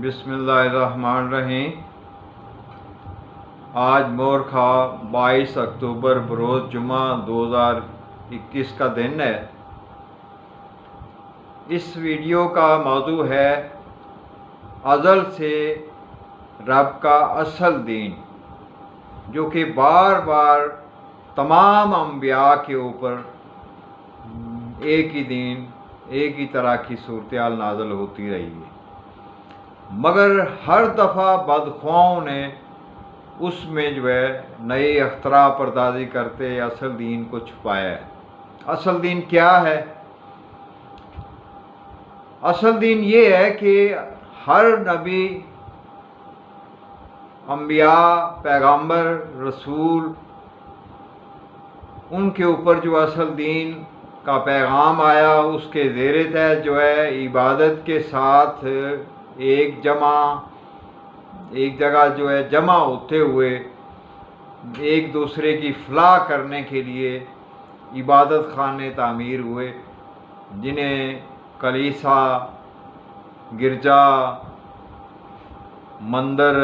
بسم اللہ الرحمن الرحیم۔ آج مورخہ 22 اکتوبر بروز جمعہ 2021 کا دن ہے۔ اس ویڈیو کا موضوع ہے ازل سے رب کا اصل دین، جو کہ بار بار تمام انبیاء کے اوپر ایک ہی دین، ایک ہی طرح کی صورتحال نازل ہوتی رہی ہے، مگر ہر دفعہ بدخواہوں نے اس میں نئے اختراع پردازی کرتے اصل دین کو چھپایا ہے۔ اصل دین کیا ہے؟ اصل دین یہ ہے کہ ہر نبی، انبیاء، پیغمبر، رسول، ان کے اوپر جو اصل دین کا پیغام آیا، اس کے زیر تحت عبادت کے ساتھ ایک جگہ جمع ہوتے ہوئے ایک دوسرے کی فلاح کرنے کے لیے عبادت خانے تعمیر ہوئے، جنہیں کلیسا، گرجا، مندر،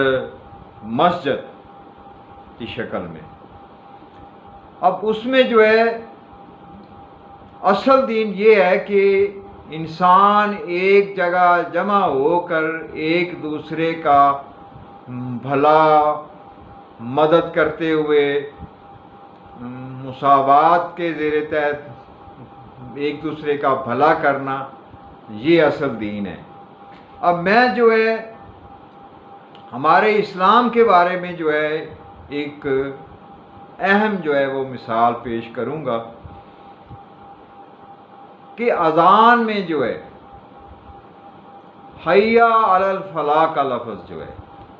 مسجد کی شکل میں۔ اب اس میں اصل دین یہ ہے کہ انسان ایک جگہ جمع ہو کر ایک دوسرے کا بھلا مدد کرتے ہوئے مساوات کے زیر تحت ایک دوسرے کا بھلا کرنا، یہ اصل دین ہے۔ اب میں ہمارے اسلام کے بارے میں ایک اہم وہ مثال پیش کروں گا کہ اذان میں حی علی الفلاح کا لفظ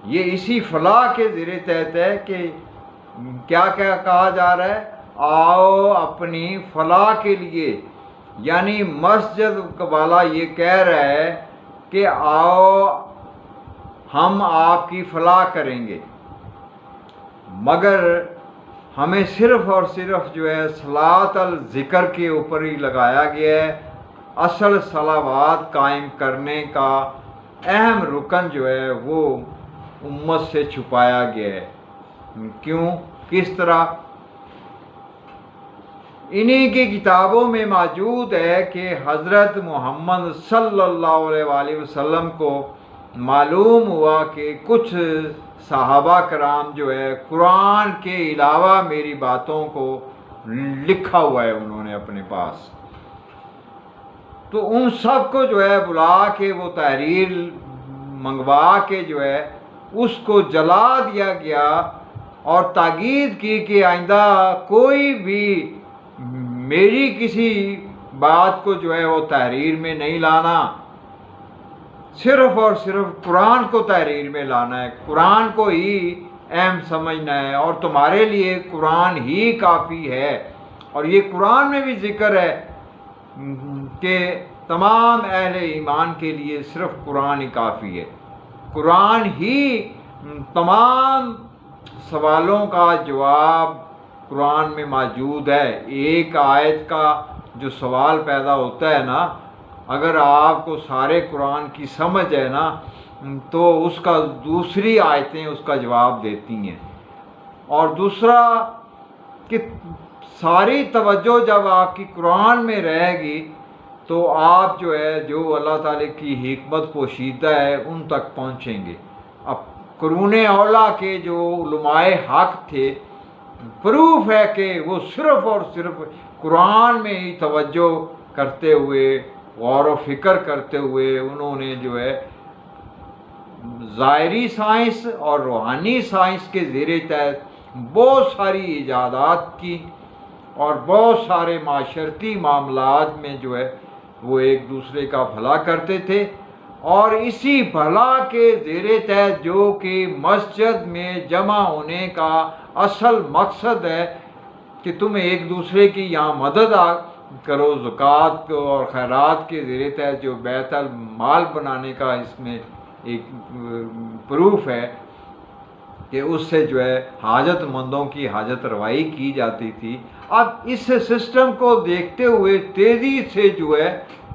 یہ اسی فلاح کے زیر تحت ہے کہ کیا کہا جا رہا ہے؟ آؤ اپنی فلاح کے لیے، یعنی مسجد والا یہ کہہ رہا ہے کہ آؤ ہم آپ کی فلاح کریں گے، مگر ہمیں صرف اور صرف صلاۃ الذکر کے اوپر ہی لگایا گیا ہے۔ اصل صلوات قائم کرنے کا اہم رکن وہ امت سے چھپایا گیا ہے۔ کیوں؟ کس طرح؟ انہی کی کتابوں میں موجود ہے کہ حضرت محمد صلی اللہ علیہ وآلہ وسلم کو معلوم ہوا کہ کچھ صحابہ کرام قرآن کے علاوہ میری باتوں کو لکھا ہوا ہے انہوں نے اپنے پاس، تو ان سب کو بلا کے وہ تحریر منگوا کے اس کو جلا دیا گیا، اور تاکید کی کہ آئندہ کوئی بھی میری کسی بات کو وہ تحریر میں نہیں لانا، صرف اور صرف قرآن کو تحریر میں لانا ہے، قرآن کو ہی اہم سمجھنا ہے، اور تمہارے لیے قرآن ہی کافی ہے۔ اور یہ قرآن میں بھی ذکر ہے کہ تمام اہل ایمان کے لیے صرف قرآن ہی کافی ہے، قرآن ہی تمام سوالوں کا جواب قرآن میں موجود ہے۔ ایک آیت کا جو سوال پیدا ہوتا ہے نا، اگر آپ کو سارے قرآن کی سمجھ ہے نا، تو اس کا دوسری آیتیں اس کا جواب دیتی ہیں۔ اور دوسرا کہ ساری توجہ جب آپ کی قرآن میں رہے گی تو آپ جو اللہ تعالیٰ کی حکمت پوشیدہ ہے ان تک پہنچیں گے۔ اب قرون اولیٰ کے جو علماء حق تھے، پروف ہے کہ وہ صرف اور صرف قرآن میں ہی توجہ کرتے ہوئے، غور و فکر کرتے ہوئے، انہوں نے ظاہری سائنس اور روحانی سائنس کے زیر تحت بہت ساری ایجادات کی، اور بہت سارے معاشرتی معاملات میں وہ ایک دوسرے کا بھلا کرتے تھے، اور اسی بھلا کے زیر تحت جو کہ مسجد میں جمع ہونے کا اصل مقصد ہے کہ تم ایک دوسرے کی یہاں مدد کرو، زکوٰۃ اور خیرات کے زیر تحت جو بیت المال بنانے کا اس میں ایک پروف ہے کہ اس سے حاجت مندوں کی حاجت روائی کی جاتی تھی۔ اب اس سسٹم کو دیکھتے ہوئے تیزی سے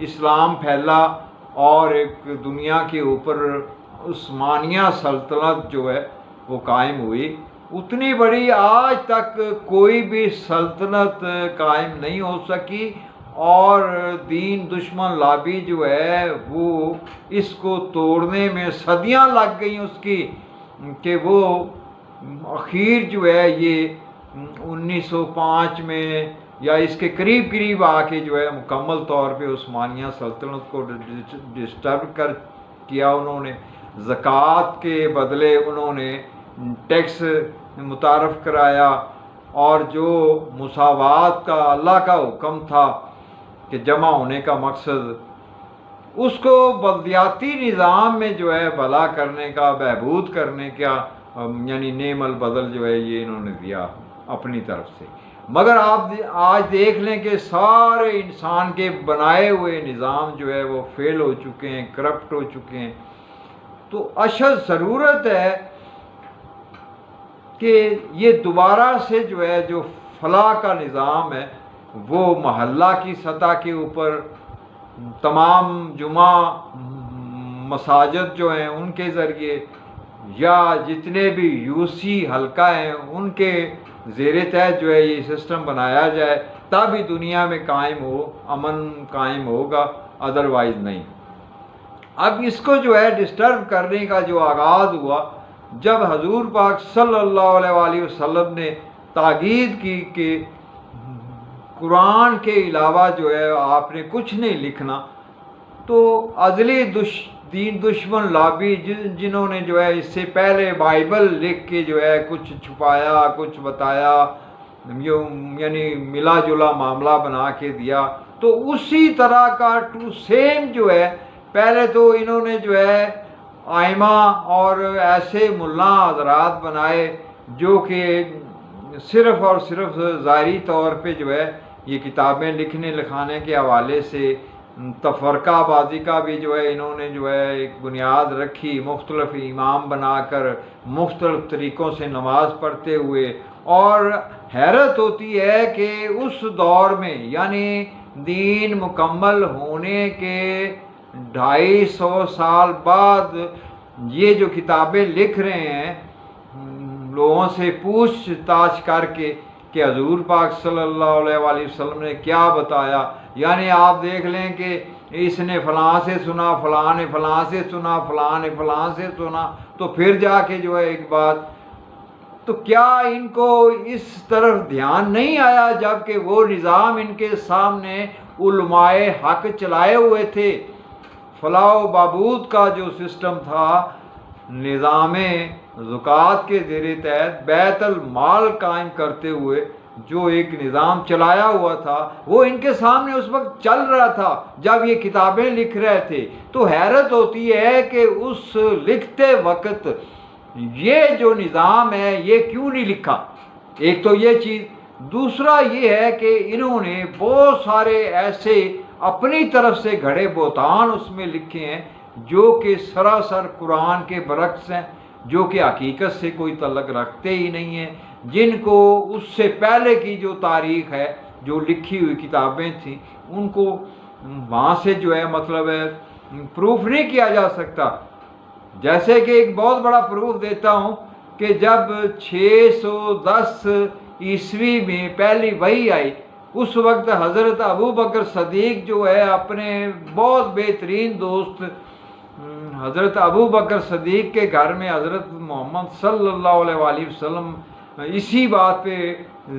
اسلام پھیلا، اور ایک دنیا کے اوپر عثمانیہ سلطنت جو ہے وہ قائم ہوئی، اتنی بڑی آج تک کوئی بھی سلطنت قائم نہیں ہو سکی، اور دین دشمن لابی جو ہے وہ اس کو توڑنے میں صدیاں لگ گئیں اس کی، کہ وہ اخیر جو ہے یہ 1905 میں یا اس کے قریب قریب آ کے جو ہے مکمل طور پہ عثمانیہ سلطنت کو ڈسٹرب کیا انہوں نے۔ زکوٰۃ کے بدلے انہوں نے ٹیکس متعارف کرایا، اور جو مساوات کا اللہ کا حکم تھا کہ جمع ہونے کا مقصد، اس کو بلدیاتی نظام میں جو ہے بھلا کرنے کا، بہبود کرنے کا، یعنی نعم البدل جو ہے یہ انہوں نے دیا اپنی طرف سے۔ مگر آپ آج دیکھ لیں کہ سارے انسان کے بنائے ہوئے نظام جو ہے وہ فیل ہو چکے ہیں، کرپٹ ہو چکے ہیں۔ تو اشد ضرورت ہے کہ یہ دوبارہ سے جو ہے جو فلاح کا نظام ہے وہ محلہ کی سطح کے اوپر تمام جمعہ مساجد جو ہیں ان کے ذریعے، یا جتنے بھی یوسی حلقہ ہیں ان کے زیر تحت جو ہے یہ سسٹم بنایا جائے، تب ہی دنیا میں قائم ہو، امن قائم ہوگا، ادروائز نہیں۔ اب اس کو جو ہے ڈسٹرب کرنے کا جو آغاز ہوا جب حضور پاک صلی اللہ علیہ وآلہ وسلم نے تاکید کی کہ قرآن کے علاوہ جو ہے آپ نے کچھ نہیں لکھنا، تو ازلی دین دشمن لابی جنہوں نے جو ہے اس سے پہلے بائبل لکھ کے جو ہے کچھ چھپایا، کچھ بتایا، یعنی ملا جلا معاملہ بنا کے دیا، تو اسی طرح کا ٹو سیم جو ہے پہلے تو انہوں نے جو ہے آئمہ اور ایسے ملا حضرات بنائے جو کہ صرف اور صرف ظاہری طور پہ جو ہے یہ کتابیں لکھنے لکھانے کے حوالے سے تفرقہ بازی کا بھی جو ہے انہوں نے جو ہے ایک بنیاد رکھی، مختلف امام بنا کر مختلف طریقوں سے نماز پڑھتے ہوئے۔ اور حیرت ہوتی ہے کہ اس دور میں یعنی دین مکمل ہونے کے 250 سال بعد یہ جو کتابیں لکھ رہے ہیں لوگوں سے پوچھ تاچھ کر کے کہ حضور پاک صلی اللہ علیہ وآلہ وسلم نے کیا بتایا، یعنی آپ دیکھ لیں کہ اس نے فلاں سے سنا، فلاں نے فلاں سے سنا، فلاں نے فلاں سے سنا، تو پھر جا کے جو ہے ایک بات، تو کیا ان کو اس طرف دھیان نہیں آیا جب کہ وہ نظام ان کے سامنے علماء حق چلائے ہوئے تھے؟ فلاح و بہبود کا جو سسٹم تھا، نظام زکوٰۃ کے زیر تحت بیت المال قائم کرتے ہوئے جو ایک نظام چلایا ہوا تھا، وہ ان کے سامنے اس وقت چل رہا تھا جب یہ کتابیں لکھ رہے تھے۔ تو حیرت ہوتی ہے کہ اس لکھتے وقت یہ جو نظام ہے یہ کیوں نہیں لکھا؟ ایک تو یہ چیز، دوسرا یہ ہے کہ انہوں نے بہت سارے ایسے اپنی طرف سے گھڑے بہتان اس میں لکھے ہیں جو کہ سراسر قرآن کے برعکس ہیں، جو کہ حقیقت سے کوئی تعلق رکھتے ہی نہیں ہیں، جن کو اس سے پہلے کی جو تاریخ ہے، جو لکھی ہوئی کتابیں تھیں، ان کو وہاں سے جو ہے مطلب ہے پروف نہیں کیا جا سکتا۔ جیسے کہ ایک بہت بڑا پروف دیتا ہوں کہ جب 610 عیسوی میں پہلی وحی آئی، اس وقت حضرت ابو بکر صدیق جو ہے اپنے بہت بہترین دوست حضرت ابو بکر صدیق کے گھر میں حضرت محمد صلی اللہ علیہ وآلہ وسلم اسی بات پہ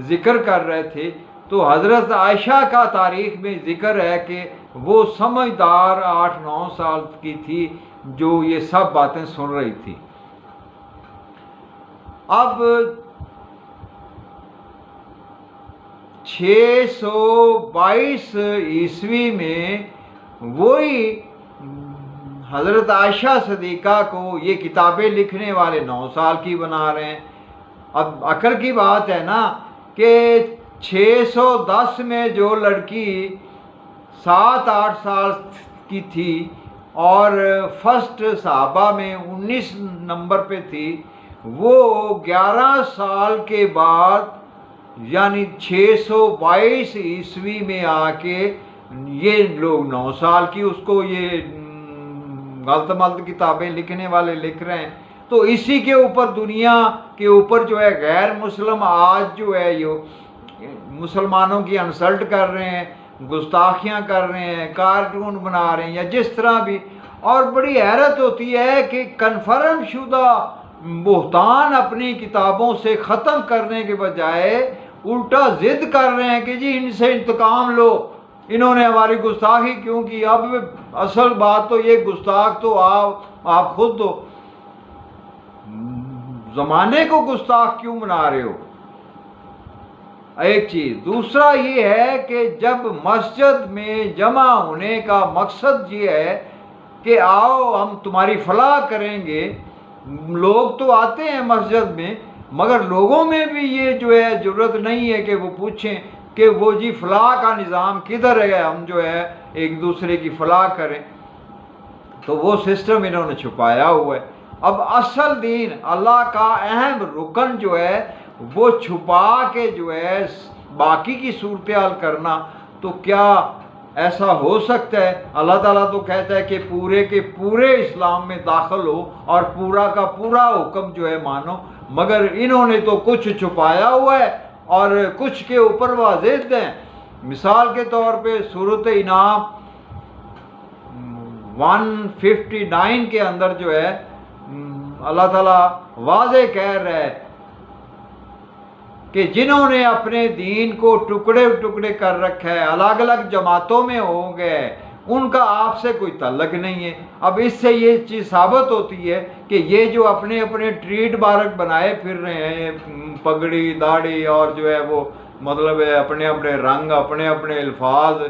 ذکر کر رہے تھے، تو حضرت عائشہ کا تاریخ میں ذکر ہے کہ وہ سمجھدار 8-9 سال کی تھی جو یہ سب باتیں سن رہی تھی۔ اب 622 عیسوی میں وہی حضرت عائشہ صدیقہ کو یہ کتابیں لکھنے والے 9 سال کی بنا رہے ہیں۔ اب عقل کی بات ہے نا کہ 610 میں جو لڑکی 7-8 سال کی تھی اور فرسٹ صحابہ میں 19 نمبر پہ تھی، وہ 11 سال کے بعد یعنی 622 عیسوی میں آ کے یہ لوگ 9 سال کی اس کو یہ غلط ملط کتابیں لکھنے والے لکھ رہے ہیں، تو اسی کے اوپر دنیا کے اوپر جو ہے غیر مسلم آج جو ہے یہ مسلمانوں کی انسلٹ کر رہے ہیں، گستاخیاں کر رہے ہیں، کارٹون بنا رہے ہیں یا جس طرح بھی. اور بڑی حیرت ہوتی ہے کہ کنفرم شدہ بہتان اپنی کتابوں سے ختم کرنے کے بجائے الٹا ضد کر رہے ہیں کہ جی ان سے انتقام لو، انہوں نے ہماری گستاخی کیوں کی. اب اصل بات تو یہ گستاخ تو آپ خود ہو، زمانے کو گستاخ کیوں بنا رہے ہو؟ ایک چیز. دوسرا یہ ہے کہ جب مسجد میں جمع ہونے کا مقصد یہ ہے کہ آؤ ہم تمہاری فلاح کریں گے، لوگ تو آتے ہیں مسجد میں، مگر لوگوں میں بھی یہ جو ہے ضرورت نہیں ہے کہ وہ پوچھیں کہ وہ جی فلاح کا نظام کدھر ہے، ہم جو ہے ایک دوسرے کی فلاح کریں. تو وہ سسٹم انہوں نے چھپایا ہوا ہے. اب اصل دین اللہ کا اہم رکن جو ہے وہ چھپا کے جو ہے باقی کی صورتحال کرنا، تو کیا ایسا ہو سکتا ہے؟ اللہ تعالیٰ تو کہتا ہے کہ پورے کے پورے اسلام میں داخل ہو اور پورا کا پورا حکم جو ہے مانو، مگر انہوں نے تو کچھ چھپایا ہوا ہے اور کچھ کے اوپر واضح ہیں. مثال کے طور پہ سورۃ انعام 159 کے اندر جو ہے اللہ تعالیٰ واضح کہہ رہا ہے کہ جنہوں نے اپنے دین کو ٹکڑے ٹکڑے کر رکھا ہے، الگ الگ جماعتوں میں ہو گئے، ان کا آپ سے کوئی تعلق نہیں ہے. اب اس سے یہ چیز ثابت ہوتی ہے کہ یہ جو اپنے اپنے ٹریڈ مارک بنائے پھر رہے ہیں، پگڑی داڑھی اور جو ہے وہ مطلب ہے اپنے اپنے رنگ، اپنے اپنے الفاظ،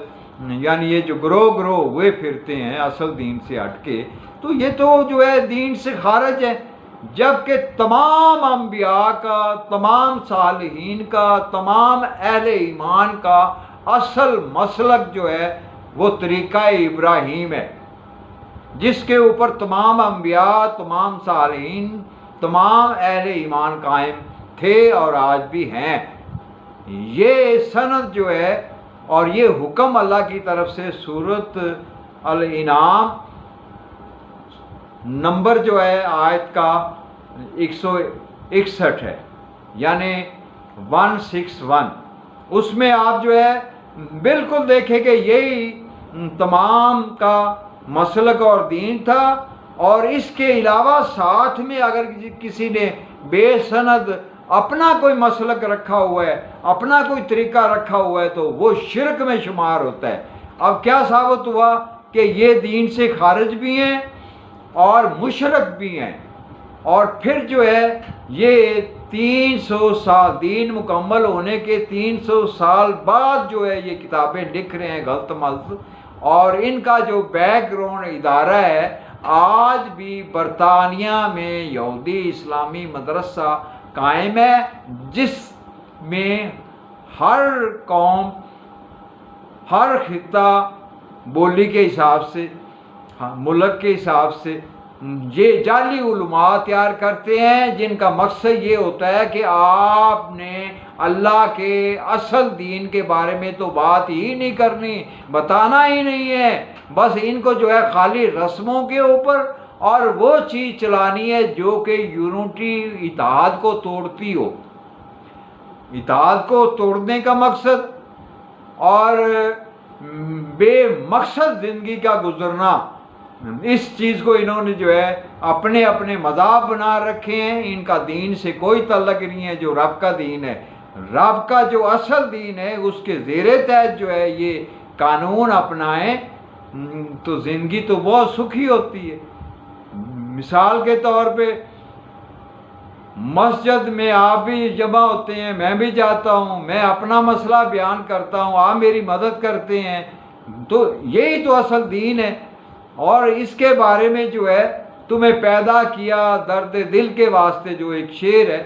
یعنی یہ جو گروہ ہوئے پھرتے ہیں اصل دین سے ہٹ کے، تو یہ تو جو ہے دین سے خارج ہے. جبکہ تمام انبیاء کا، تمام صالحین کا، تمام اہل ایمان کا اصل مسلک جو ہے وہ طریقہ ابراہیم ہے، جس کے اوپر تمام انبیاء، تمام صالحین، تمام اہل ایمان قائم تھے اور آج بھی ہیں. یہ سند جو ہے اور یہ حکم اللہ کی طرف سے سورۃ الانعام نمبر جو ہے آیت کا 161 ہے، یعنی 161. اس میں آپ جو ہے بالکل دیکھیں کہ یہی تمام کا مسلک اور دین تھا. اور اس کے علاوہ ساتھ میں اگر کسی نے بے سند اپنا کوئی مسلک رکھا ہوا ہے، اپنا کوئی طریقہ رکھا ہوا ہے، تو وہ شرک میں شمار ہوتا ہے. اب کیا ثابت ہوا کہ یہ دین سے خارج بھی ہیں اور مشرک بھی ہیں. اور پھر جو ہے یہ 300 سال دین مکمل ہونے کے 300 سال بعد جو ہے یہ کتابیں لکھ رہے ہیں غلط ملط. اور ان کا جو بیک گراؤنڈ ادارہ ہے آج بھی برطانیہ میں یہودی اسلامی مدرسہ قائم ہے، جس میں ہر قوم، ہر خطہ بولی کے حساب سے، ملک کے حساب سے یہ جعلی علماء تیار کرتے ہیں، جن کا مقصد یہ ہوتا ہے کہ آپ نے اللہ کے اصل دین کے بارے میں تو بات ہی نہیں کرنی، بتانا ہی نہیں ہے، بس ان کو جو ہے خالی رسموں کے اوپر اور وہ چیز چلانی ہے جو کہ یونٹی اتحاد کو توڑتی ہو. اتحاد کو توڑنے کا مقصد اور بے مقصد زندگی کا گزرنا، اس چیز کو انہوں نے جو ہے اپنے اپنے مذاہب بنا رکھے ہیں. ان کا دین سے کوئی تعلق نہیں ہے جو رب کا دین ہے. رب کا جو اصل دین ہے اس کے زیر تحت جو ہے یہ قانون اپنائیں تو زندگی تو بہت سکھی ہوتی ہے. مثال کے طور پہ مسجد میں آپ بھی جمع ہوتے ہیں، میں بھی جاتا ہوں، میں اپنا مسئلہ بیان کرتا ہوں، آپ میری مدد کرتے ہیں، تو یہی تو اصل دین ہے. اور اس کے بارے میں جو ہے تمہیں پیدا کیا درد دل کے واسطے جو ایک شعر ہے،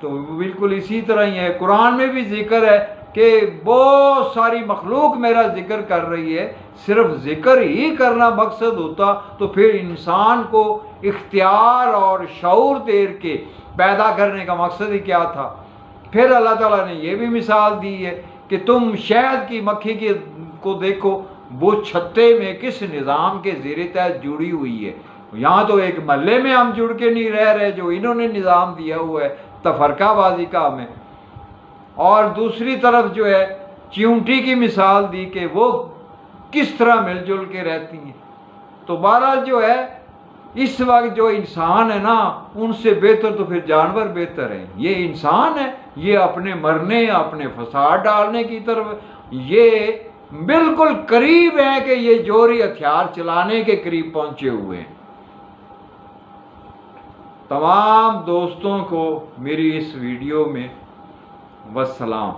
تو بالکل اسی طرح ہی ہے. قرآن میں بھی ذکر ہے کہ بہت ساری مخلوق میرا ذکر کر رہی ہے. صرف ذکر ہی کرنا مقصد ہوتا تو پھر انسان کو اختیار اور شعور دے کے پیدا کرنے کا مقصد ہی کیا تھا. پھر اللہ تعالیٰ نے یہ بھی مثال دی ہے کہ تم شہد کی مکھی کو دیکھو، وہ چھتے میں کس نظام کے زیر تحت جڑی ہوئی ہے۔ یہاں تو ایک محلے میں ہم جڑ کے نہیں رہ رہے جو انہوں نے نظام دیا ہوا ہے تفرقہ بازی کا ہمیں، اور دوسری طرف جو ہے چیونٹی کی مثال دی کہ وہ کس طرح مل جل کے رہتی ہیں۔ تو بہرحال جو ہے اس وقت جو انسان ہے نا ان سے بہتر تو پھر جانور بہتر ہیں۔ یہ انسان ہے، یہ اپنے مرنے اپنے فساد ڈالنے کی طرف یہ بالکل قریب ہے کہ یہ جوہری ہتھیار چلانے کے قریب پہنچے ہوئے ہیں۔ تمام دوستوں کو میری اس ویڈیو میں والسلام۔